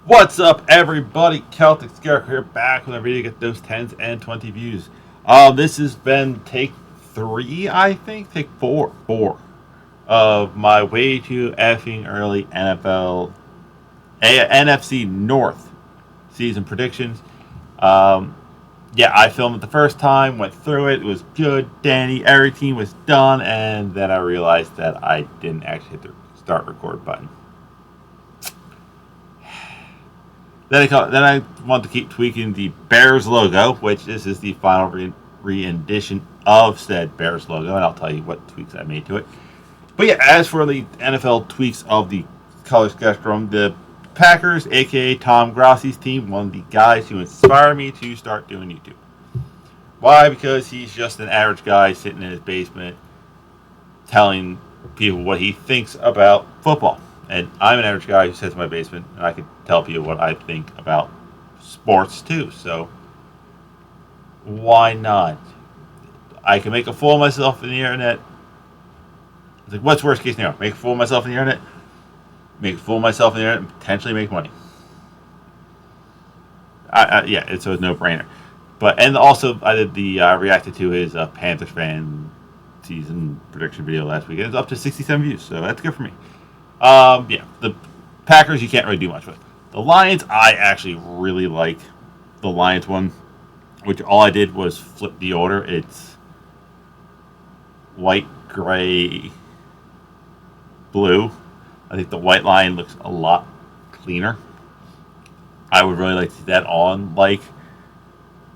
What's up, everybody? Celtic Scarecrow here, back with a video to get those 10s and 20 views. This has been take 3, I think, take 4 of my way to effing early NFC North season predictions. Um, yeah, I filmed it the first time, went through it, it was good, Danny, every team was done, and then I realized that I didn't actually hit the start record button. Then I want to keep tweaking the Bears logo, which this is the final rendition of said Bears logo, and I'll tell you what tweaks I made to it. But yeah, as for the NFL tweaks of the color spectrum, the Packers, aka Tom Grossi's team, one of the guys who inspired me to start doing YouTube. Why? Because he's just an average guy sitting in his basement telling people what he thinks about football. And I'm an average guy who sits in my basement, and I can tell people what I think about sports too. So why not? I can make a fool of myself in the internet. It's like, what's worst case scenario? Make a fool of myself in the internet, make a fool of myself in the internet, and potentially make money. Yeah, so it's no brainer. And also I did the reacted to his Panthers fan season prediction video last week. It's up to 67 views, so that's good for me. Yeah, the Packers you can't really do much with. The Lions, I actually really like the Lions one, which all I did was flip the order. It's white, gray, blue. I think the white line looks a lot cleaner. I would really like to see that on like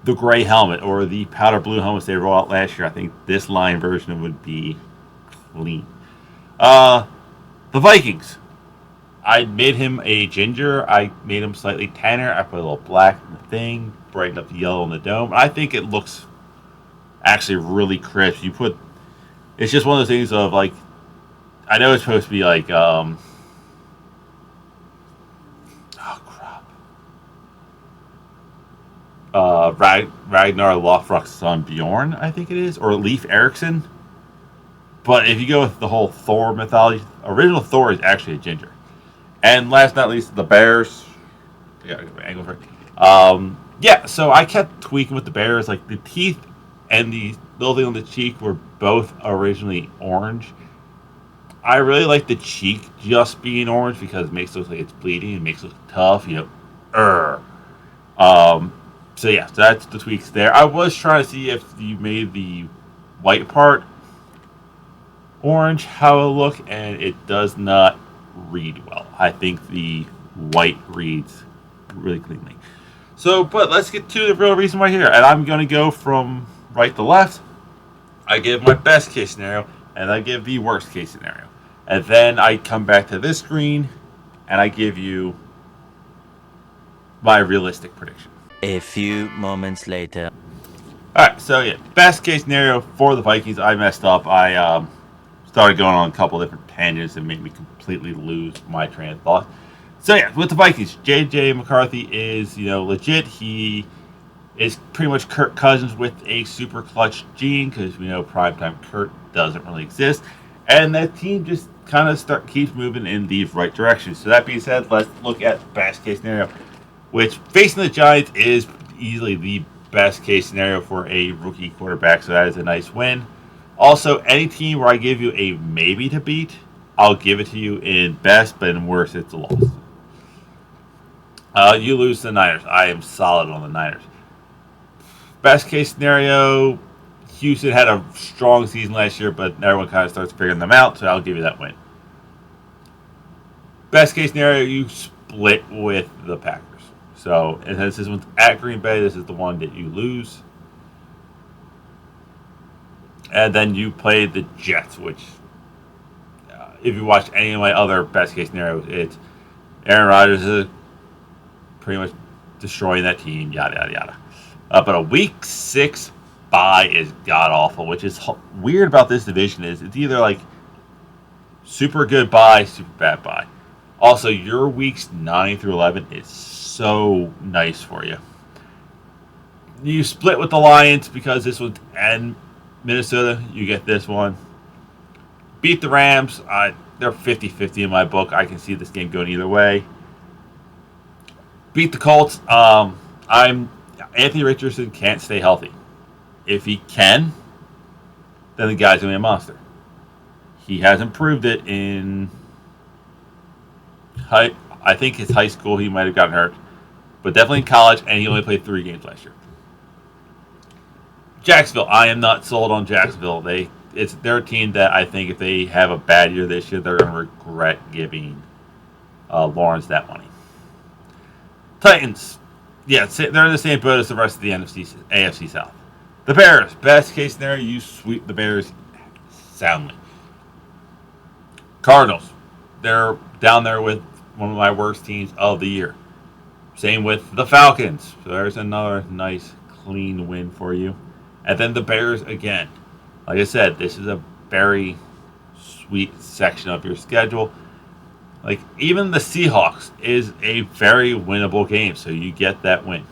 the gray helmet or the powder blue helmets they rolled out last year. I think this line version would be clean. The Vikings. I made him a ginger. I made him slightly tanner. I put a little black in the thing, brightened up the yellow in the dome. I think it looks actually really crisp. It's just one of those things of like, I know it's supposed to be like, oh crap. Ragnar Lothbrok's son Bjorn, I think it is, or Leif Erikson. But if you go with the whole Thor mythology, original Thor is actually a ginger. And last but not least, the Bears. Yeah, angle for it. Yeah, so I kept tweaking with the Bears. Like the teeth and the little thing on the cheek were both originally orange. I really like the cheek just being orange because it makes it look like it's bleeding. It makes it look tough. So yeah, so that's the tweaks there. I was trying to see if you made the white part orange how it'll look, and it does not read well. I think the white reads really cleanly. So, but let's get to the real reason why here. And I'm going to go from right to left. I give my best case scenario, and I give the worst case scenario. And then I come back to this screen, and I give you my realistic prediction. A few moments later. Alright, so yeah, best case scenario for the Vikings. I messed up. I started going on a couple different tangents and made me completely lose my train of thought. So yeah, with the Vikings, J.J. McCarthy is, legit. He is pretty much Kirk Cousins with a super clutch gene because we know primetime Kirk doesn't really exist. And that team just kind of keeps moving in the right direction. So that being said, let's look at best case scenario, which facing the Giants is easily the best case scenario for a rookie quarterback. So that is a nice win. Also, any team where I give you a maybe to beat, I'll give it to you in best, but in worst, it's a loss. You lose to the Niners. I am solid on the Niners. Best case scenario, Houston had a strong season last year, but everyone kind of starts figuring them out, so I'll give you that win. Best case scenario, you split with the Packers. So, and this is at Green Bay, this is the one that you lose. And then you play the Jets, which, if you watch any of my other best case scenarios, it's Aaron Rodgers is pretty much destroying that team, yada, yada, yada. But a week 6 bye is god-awful, which is weird about this division is it's either like super good bye, super bad bye. Also, your weeks 9 through 11 is so nice for you. You split with the Lions because this one's and Minnesota, you get this one. Beat the Rams. They're 50-50 in my book. I can see this game going either way. Beat the Colts. Anthony Richardson can't stay healthy. If he can, then the guy's gonna be a monster. He hasn't proved it in I think his high school he might have gotten hurt, but definitely in college, and he only played 3 games last year. Jacksonville. I am not sold on Jacksonville. They're a team that I think if they have a bad year this year, they're going to regret giving Lawrence that money. Titans. Yeah, they're in the same boat as the rest of the AFC South. The Bears. Best case scenario, you sweep the Bears soundly. Cardinals. They're down there with one of my worst teams of the year. Same with the Falcons. So there's another nice, clean win for you. And then the Bears again. Like I said, this is a very sweet section of your schedule. Like, even the Seahawks is a very winnable game, so you get that win.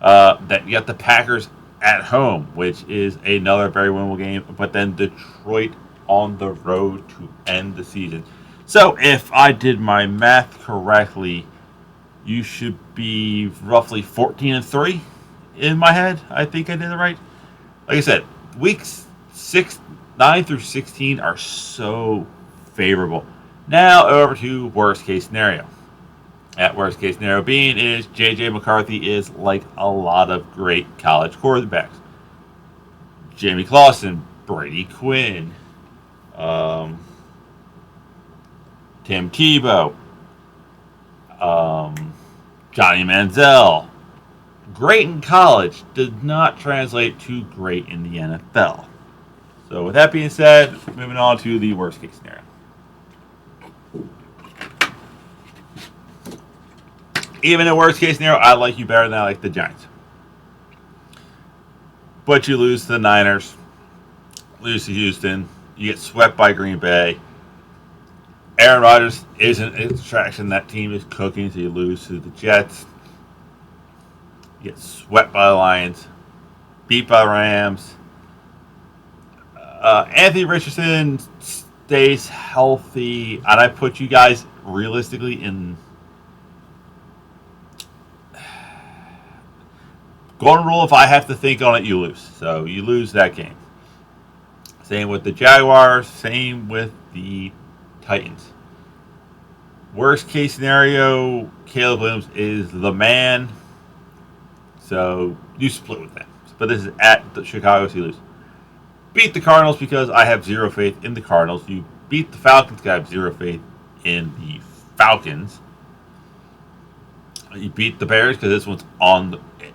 That you got the Packers at home, which is another very winnable game, but then Detroit on the road to end the season. So, if I did my math correctly, you should be roughly 14-3 in my head. I think I did it right. Like I said, weeks 9 through 16 are so favorable. Now over to worst case scenario. That worst case scenario being is J.J. McCarthy is like a lot of great college quarterbacks. Jamie Clausen, Brady Quinn, Tim Tebow, Johnny Manziel. Great in college did not translate to great in the NFL. So with that being said, moving on to the worst case scenario. Even in worst case scenario, I like you better than I like the Giants. But you lose to the Niners, lose to Houston, you get swept by Green Bay. Aaron Rodgers isn't a distraction. That team is cooking, so you lose to the Jets. You get swept by the Lions, beat by the Rams. Anthony Richardson stays healthy, and I put you guys realistically in golden rule. If I have to think on it, you lose. So you lose that game. Same with the Jaguars. Same with the Titans. Worst case scenario, Caleb Williams is the man. So you split with them. But this is at the Chicago, so you lose. Beat the Cardinals because I have zero faith in the Cardinals. You beat the Falcons because I have zero faith in the Falcons. You beat the Bears because this one's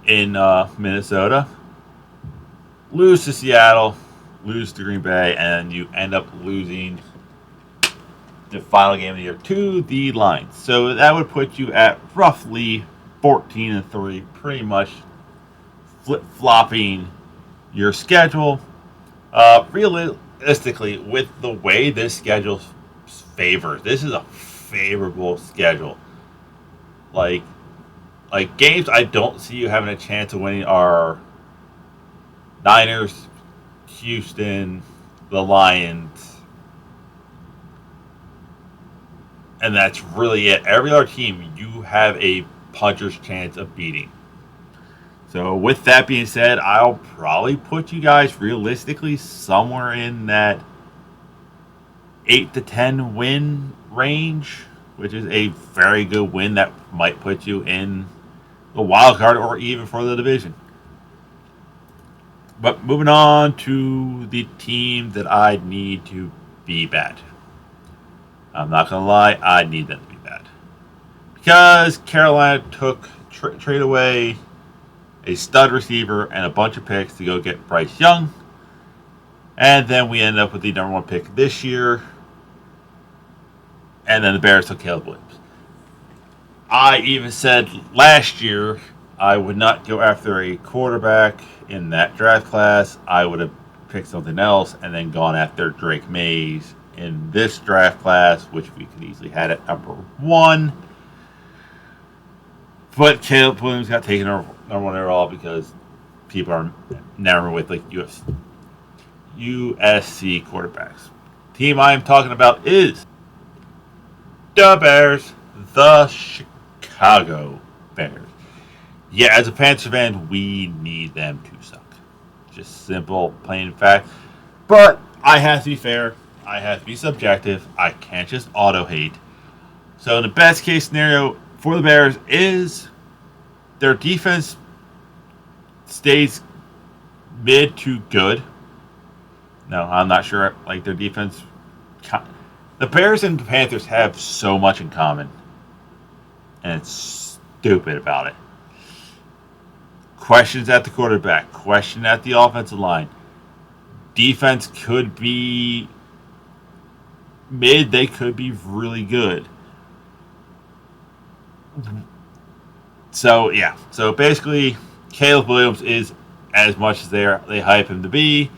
in Minnesota. Lose to Seattle. Lose to Green Bay. And you end up losing the final game of the year to the Lions. So that would put you at roughly 14-3, pretty much flip-flopping your schedule. Realistically, with the way this schedule favors, this is a favorable schedule. Like games I don't see you having a chance of winning are Niners, Houston, the Lions, and that's really it. Every other team you have a puncher's chance of beating. So with that being said, I'll probably put you guys realistically somewhere in that 8 to 10 win range, which is a very good win that might put you in the wild card or even for the division. But moving on to the team that I need to be bad. I'm not going to lie, I need them to be bad. Because Carolina took trade away a stud receiver and a bunch of picks to go get Bryce Young. And then we ended up with the number 1 pick this year. And then the Bears took Caleb Williams. I even said last year I would not go after a quarterback in that draft class. I would have picked something else and then gone after Drake Mays in this draft class, which we could easily had at number 1. But Caleb Williams got taken number 1 overall because people are enamored with like USC quarterbacks. The team I am talking about is the Bears, the Chicago Bears. Yeah, as a Panthers fan, we need them to suck. Just simple, plain fact. But I have to be fair. I have to be subjective. I can't just auto hate. So the best case scenario for the Bears is their defense stays mid to good. No, I'm not sure. Like their defense, the Bears and the Panthers have so much in common, and it's stupid about it. Questions at the quarterback, question at the offensive line. Defense could be mid, they could be really good. So, yeah. So, basically, Caleb Williams is as much as they hype him to be.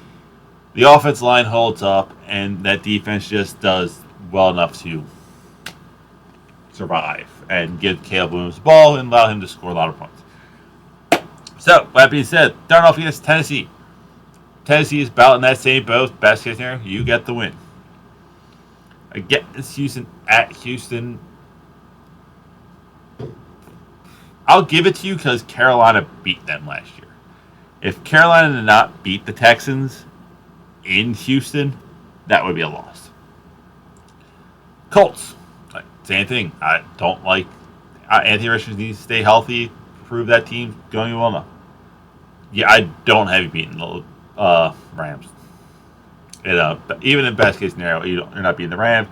The offensive line holds up, and that defense just does well enough to survive and give Caleb Williams the ball and allow him to score a lot of points. So, that being said, starting off against Tennessee. Tennessee is about in that same boat. Best case scenario, you get the win. Against Houston, at Houston, I'll give it to you because Carolina beat them last year. If Carolina did not beat the Texans in Houston, that would be a loss. Colts, same thing. I don't like Anthony Richardson needs to stay healthy, prove that team's going well enough. Yeah, I don't have you beating the Rams. Even in best case scenario, you're not beating the Rams.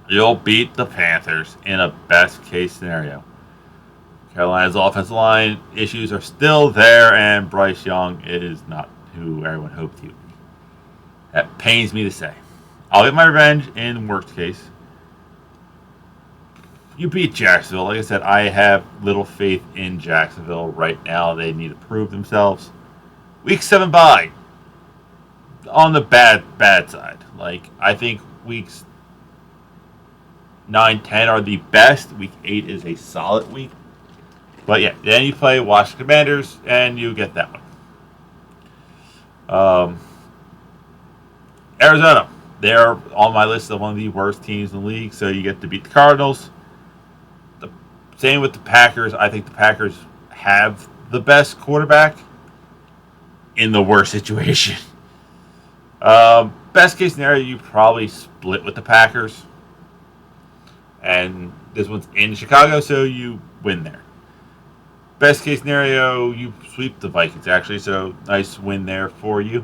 You'll beat the Panthers in a best case scenario. Carolina's offensive line issues are still there, and Bryce Young is not who everyone hoped he would be. That pains me to say. I'll get my revenge in worst case. You beat Jacksonville. Like I said, I have little faith in Jacksonville right now. They need to prove themselves. Week 7 bye. On the bad side. I think weeks 9, 10 are the best. Week 8 is a solid week. But yeah, then you play Washington Commanders, and you get that one. Arizona. They're on my list of one of the worst teams in the league, so you get to beat the Cardinals. Same with the Packers. I think the Packers have the best quarterback in the worst situation. Best case scenario, you probably split with the Packers. And this one's in Chicago, so you win there. Best case scenario, you sweep the Vikings, actually, so nice win there for you.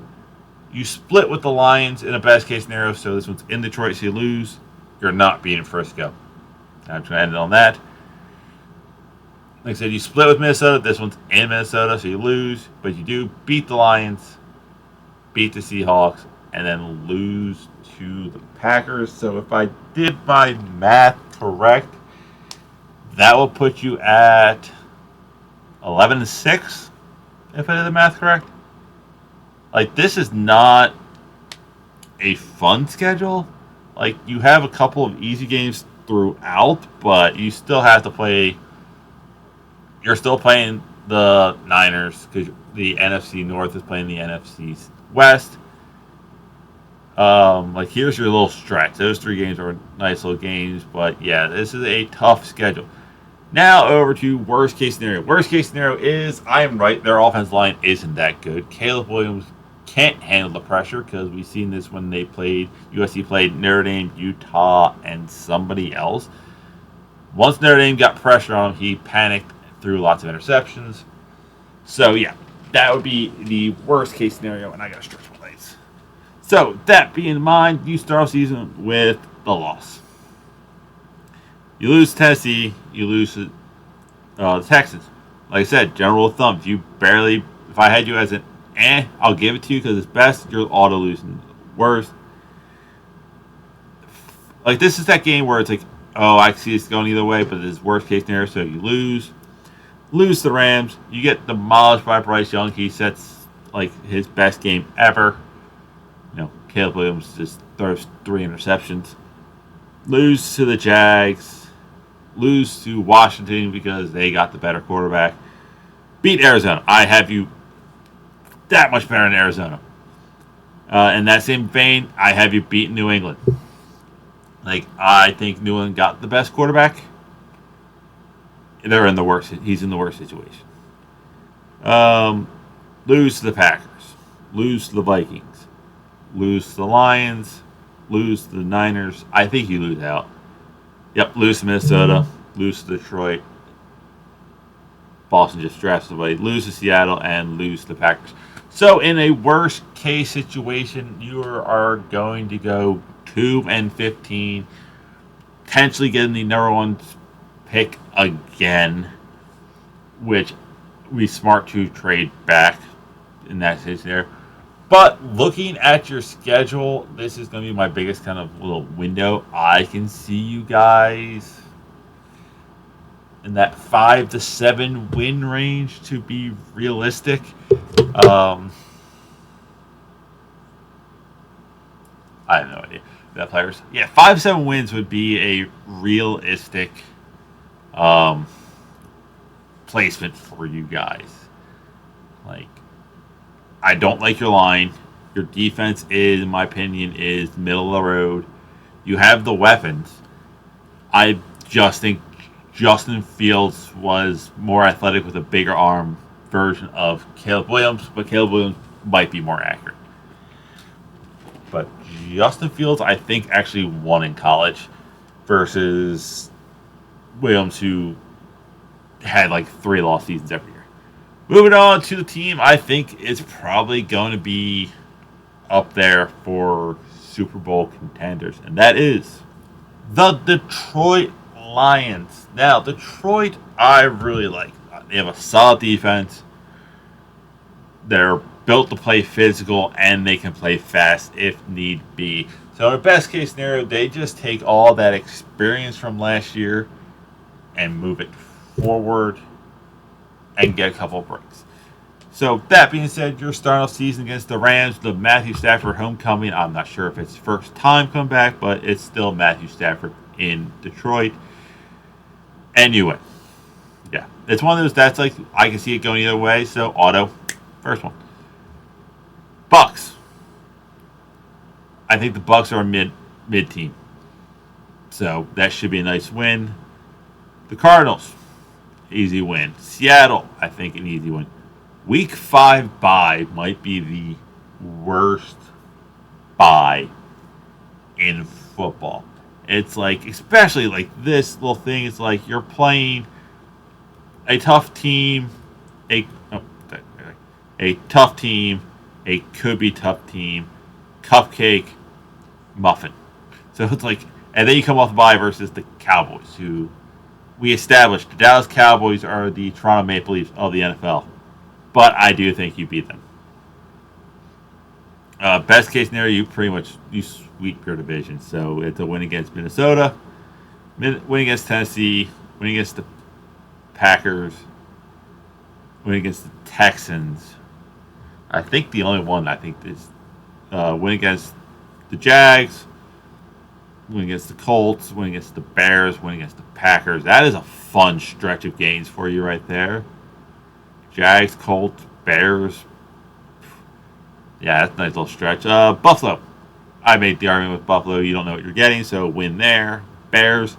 You split with the Lions in a best case scenario, so this one's in Detroit, so you lose. You're not beating Frisco. I'm trying to end it on that. Like I said, you split with Minnesota. This one's in Minnesota, so you lose. But you do beat the Lions, beat the Seahawks, and then lose to the Packers. So if I did my math correct, that will put you at 11-6, if I did the math correct. This is not a fun schedule. You have a couple of easy games throughout, but you still have to play. You're still playing the Niners because the NFC North is playing the NFC West. Here's your little stretch. Those 3 games are nice little games, but yeah, this is a tough schedule. Now over to worst case scenario. Worst case scenario is, I am right, their offensive line isn't that good. Caleb Williams can't handle the pressure because we've seen this when USC played Notre Dame, Utah, and somebody else. Once Notre Dame got pressure on him, he panicked, threw lots of interceptions. So yeah, that would be the worst case scenario, and I gotta stretch my legs. So that being in mind, you start off season with the loss. You lose Tennessee, you lose the Texans. Like I said, general rule of thumb, if I had you as an I'll give it to you because it's best, you're auto losing. Worst, this is that game where it's I see it's going either way, but it's worst case scenario, so you lose the Rams, you get demolished by Bryce Young. He sets his best game ever. Caleb Williams just throws 3 interceptions. Lose to the Jags, lose to Washington because they got the better quarterback. Beat Arizona. I have you that much better in Arizona. In that same vein, I have you beat New England. Like, I think New England got the best quarterback. They're in the worst. He's in the worst situation. Um, lose to the Packers, lose to the Vikings, lose to the Lions, lose to the Niners. I think you lose out. Yep, lose to Minnesota, lose to Detroit. Boston just drafts somebody, lose to Seattle, and lose to the Packers. So, in a worst case situation, you are going to go 2-15, potentially getting the number one pick again, which would be smart to trade back in that situation there. But looking at your schedule, this is going to be my biggest kind of little window. I can see you guys in that 5-7 win range to be realistic. I have no idea. That players, yeah, 5-7 wins would be a realistic um, placement for you guys. Like, I don't like your line. Your defense is, in my opinion, is middle of the road. You have the weapons. I just think Justin Fields was more athletic with a bigger arm version of Caleb Williams, but Caleb Williams might be more accurate. But Justin Fields, I think, actually won in college versus Williams, who had like 3 lost seasons every year. Moving on to the team, I think it's probably going to be up there for Super Bowl contenders, and that is the Detroit Lions. Now, Detroit, I really like. They have a solid defense. They're built to play physical, and they can play fast if need be. So, in a best case scenario, they just take all that experience from last year and move it forward and get a couple of breaks. So, that being said, you're starting off season against the Rams, the Matthew Stafford homecoming. I'm not sure if it's first time comeback, but it's still Matthew Stafford in Detroit. And you win. Yeah. It's one of those that's like, I can see it going either way, so auto. First one. Bucks. I think the Bucks are a mid team. So that should be a nice win. The Cardinals. Easy win. Seattle, I think an easy win. Week 5 bye might be the worst bye in football. It's like, especially like this little thing, it's like you're playing a tough team, a tough team, a could be tough team, cupcake, muffin. So it's like, and then you come off the bye versus the Cowboys, who we established the Dallas Cowboys are the Toronto Maple Leafs of the NFL. But I do think you beat them. Best case scenario, you sweep your division. So it's a win against Minnesota, win against Tennessee, win against the Packers, win against the Texans. I think the only one I think is win against the Jags, win against the Colts, win against the Bears, win against the Packers. That is a fun stretch of games for you right there. Jags, Colts, Bears. Yeah, that's a nice little stretch. Buffalo. I made the argument with Buffalo. You don't know what you're getting, so win there. Bears.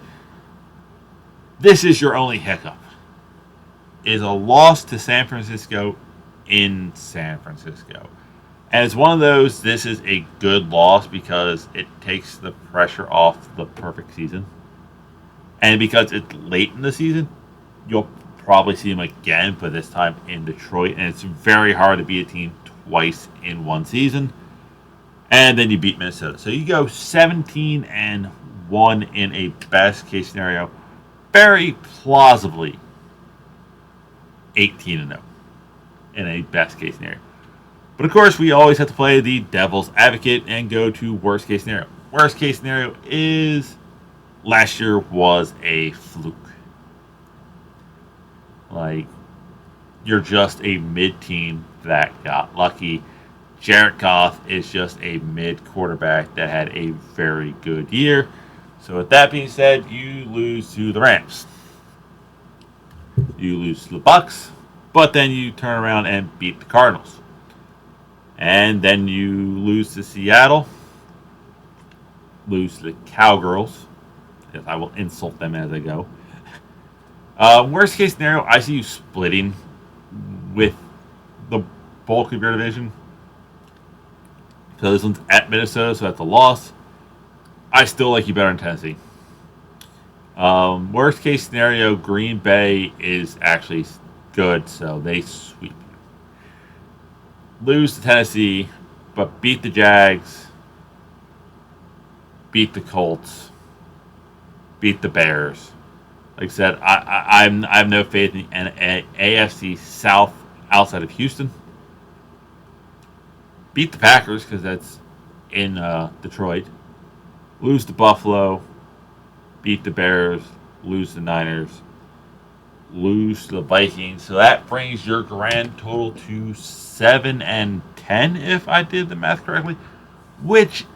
This is your only hiccup. Is a loss to San Francisco in San Francisco. And it's one of those, this is a good loss because it takes the pressure off the perfect season. And because it's late in the season, you'll probably see them again, but this time in Detroit. And it's very hard to beat a team twice in one season. And then you beat Minnesota. So you go 17-1 in a best case scenario. Very plausibly 18-0 in a best case scenario. But of course, we always have to play the devil's advocate and go to worst case scenario. Worst case scenario is last year was a fluke. Like, you're just a mid-team that got lucky. Jared Goff is just a mid-quarterback that had a very good year. So with that being said, you lose to the Rams. You lose to the Bucks, but then you turn around and beat the Cardinals. And then you lose to Seattle. lose to the Cowgirls. Yes, I will insult them as I go. Worst case scenario, I see you splitting with the bulk of your division. So this one's at Minnesota, so that's a loss. I still like you better in Tennessee. Worst case scenario, Green Bay is actually good, so they sweep you. Lose to Tennessee, but beat the Jags, beat the Colts, beat the Bears. Like I said, I have no faith in the AFC South outside of Houston. Beat the Packers because that's in Detroit. Lose to Buffalo. Beat the Bears. Lose to the Niners. Lose to the Vikings. So that brings your grand total to 7-10, if I did the math correctly. Which,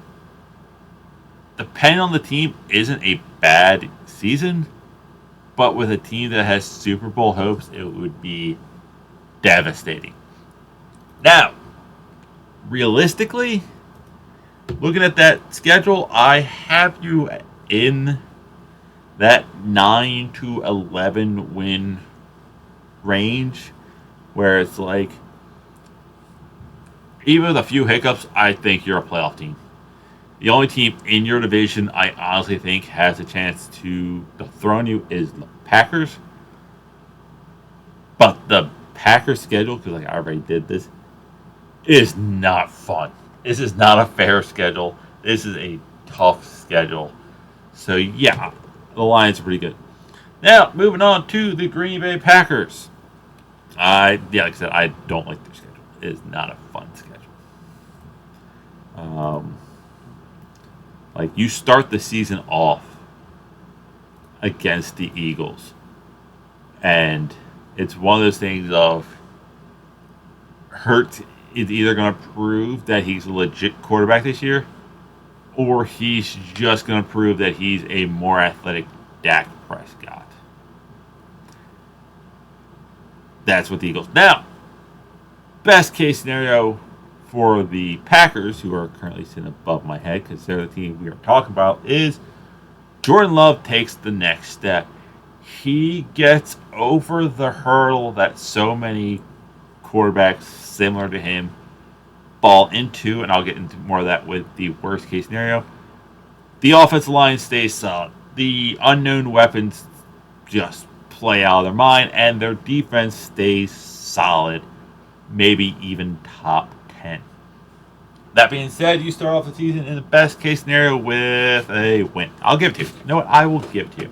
depending on the team, isn't a bad season. But with a team that has Super Bowl hopes, it would be devastating. Now, realistically, looking at that schedule, I have you in that 9 to 11 win range, where it's like, even with a few hiccups, I think you're a playoff team. The only team in your division I honestly think has a chance to dethrone you is the Packers. But the Packers schedule, because I already did this, is not fun. This is not a fair schedule. This is a tough schedule. So yeah, the Lions are pretty good. Now, moving on to the Green Bay Packers. Like I said, I don't like their schedule. It is not a fun schedule. Like, you start the season off against the Eagles, and it's one of those things of Hurts is either going to prove that he's a legit quarterback this year, or he's just going to prove that he's a more athletic Dak Prescott. That's what the Eagles. Now, best case scenario for the Packers, who are currently sitting above my head because they're the team we are talking about, is Jordan Love takes the next step. He gets over the hurdle that so many quarterbacks similar to him fall into, and I'll get into more of that with the worst case scenario. The offensive line stays solid. The unknown weapons just play out of their mind, and their defense stays solid, maybe even top 10. That being said, you start off the season in the best case scenario with a win. I'll give it to you. You know what? I will give it to you.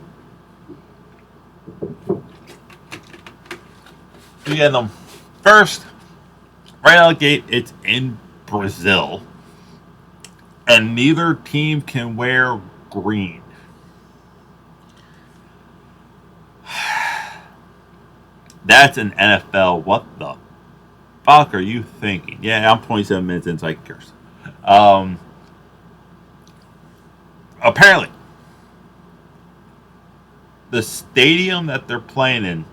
We get them first. Right out of the gate, it's in Brazil. And neither team can wear green. That's an NFL. What the fuck are you thinking? Yeah, I'm 27 minutes in, so I can curse. Apparently, the stadium that they're playing in,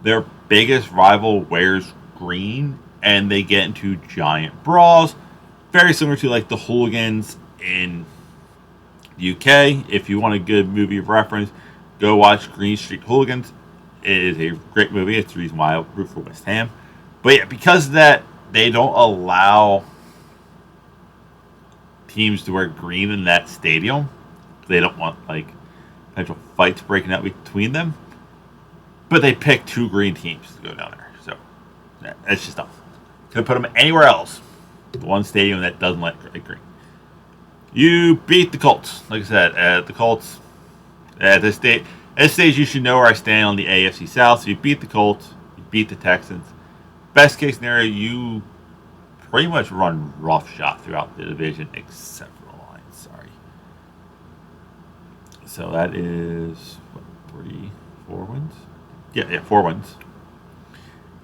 their biggest rival wears green, and they get into giant brawls, very similar to like the hooligans in the UK. If you want a good movie reference, go watch Green Street Hooligans. It is a great movie. It's the reason why I root for West Ham. But yeah, because of that, they don't allow teams to wear green in that stadium. They don't want like potential fights breaking out between them. But they pick two green teams to go down there. So that's just dumb. Could put them anywhere else. The one stadium that doesn't let green. You beat the Colts. Like I said, the Colts at this stage, you should know where I stand on the AFC South. So you beat the Colts, you beat the Texans. Best case scenario, you pretty much run roughshod throughout the division, except for the Lions. Sorry. So that is what, 4 wins? Yeah, 4 wins.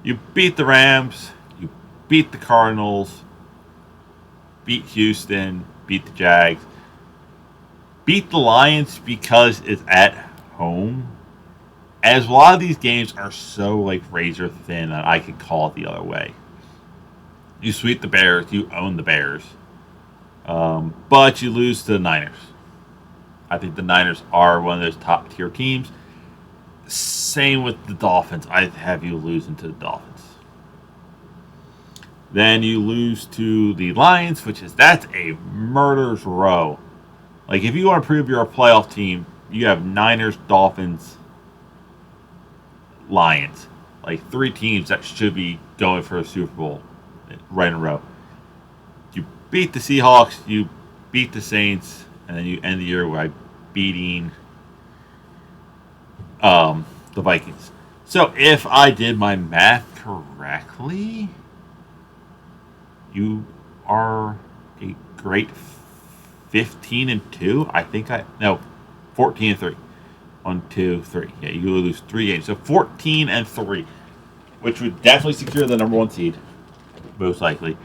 You beat the Rams, you beat the Cardinals, beat Houston, beat the Jags, beat the Lions because it's at home. As a lot of these games are so like razor thin that I could call it the other way. You sweep the Bears, you own the Bears. But you lose to the Niners. I think the Niners are one of those top tier teams. Same with the Dolphins. I have you losing to the Dolphins. Then you lose to the Lions, that's a murder's row. Like, if you want to prove you're a playoff team, you have Niners, Dolphins, Lions. Like, 3 teams that should be going for a Super Bowl right in a row. You beat the Seahawks, you beat the Saints, and then you end the year by beating the Vikings. So, if I did my math correctly, you are a great 15-2. 14-3. 1, 2, 3. Yeah, you will lose 3 games. So 14-3, which would definitely secure the number 1 seed, most likely.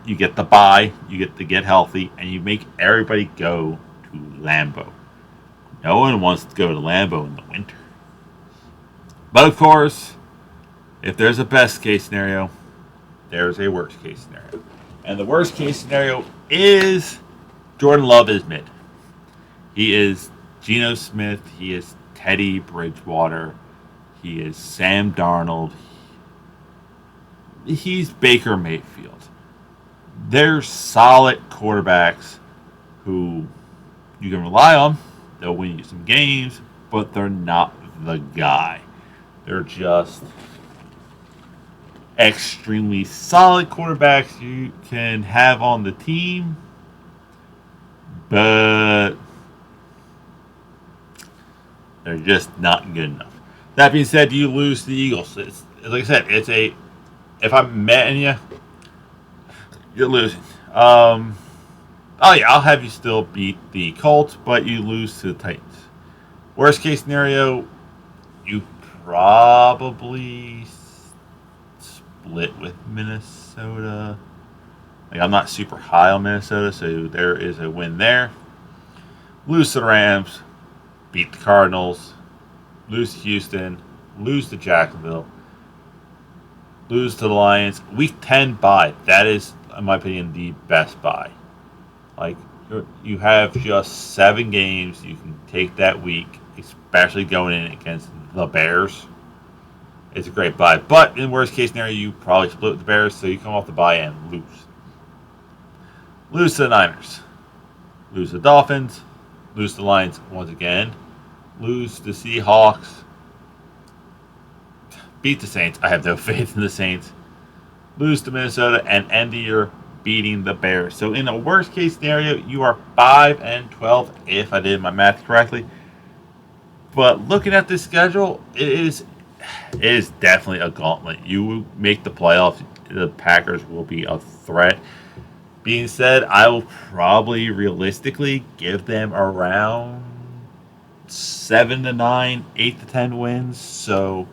You get the bye, you get to get healthy, and you make everybody go to Lambeau. No one wants to go to Lambeau in the winter. But of course, if there's a best case scenario, there's a worst case scenario. And the worst case scenario is Jordan Love is mid. He is Geno Smith. He is Teddy Bridgewater. He is Sam Darnold. He's Baker Mayfield. They're solid quarterbacks who you can rely on. They'll win you some games, but they're not the guy. They're just extremely solid quarterbacks you can have on the team, but they're just not good enough. That being said, you lose to the Eagles. Like I said, if I'm betting you, you're losing. I'll have you still beat the Colts, but you lose to the Titans. Worst case scenario, you probably split with Minnesota. Like, I'm not super high on Minnesota, so there is a win there. Lose to the Rams, beat the Cardinals, lose to Houston, lose to Jacksonville, lose to the Lions. Week 10 bye. That is, in my opinion, the best bye. Like, you have just 7 games. You can take that week, especially going in against the Bears. It's a great bye. But in worst case scenario, you probably split with the Bears, so you come off the bye and lose. Lose to the Niners. Lose to the Dolphins. Lose to the Lions once again. Lose to the Seahawks. Beat the Saints. I have no faith in the Saints. Lose to Minnesota and end the year beating the Bears. So in a worst case scenario, you are 5-12 if I did my math correctly. But looking at this schedule, it is definitely a gauntlet. You will make the playoffs. The Packers will be a threat. Being said, I will probably realistically give them around 7-9, 8-10 wins. So,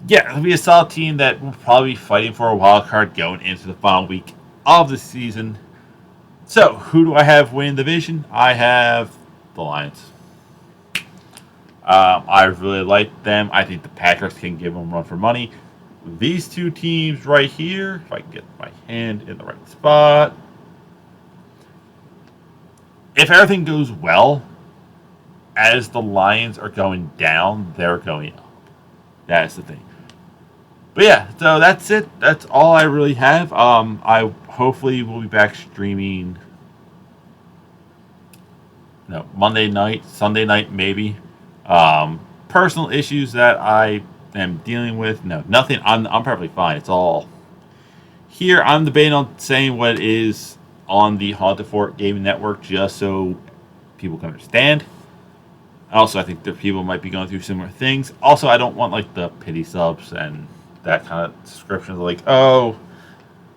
yeah, it'll be a solid team that will probably be fighting for a wild card going into the final week of the season. So, who do I have win the division? I have the Lions. I really like them. I think the Packers can give them a run for money. These 2 teams right here, if I can get my hand in the right spot. If everything goes well, as the Lions are going down, they're going up. That's the thing. But yeah, so that's it. That's all I really have. I hopefully will be back streaming Monday night, Sunday night maybe. Personal issues that I am dealing with. No, nothing. I'm perfectly fine. It's all here. I'm debating on saying what it is on the Haunted Fort Gaming Network just so people can understand. Also, I think that people might be going through similar things. Also, I don't want like the pity subs and that kind of descriptions like, oh,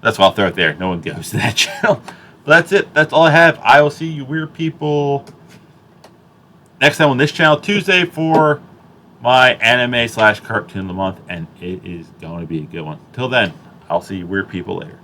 that's why I'll throw it there. No one goes to that channel. But that's it. That's all I have. I will see you weird people next time on this channel Tuesday for my anime/cartoon of the month, and it is going to be a good one. Till then, I'll see you weird people later.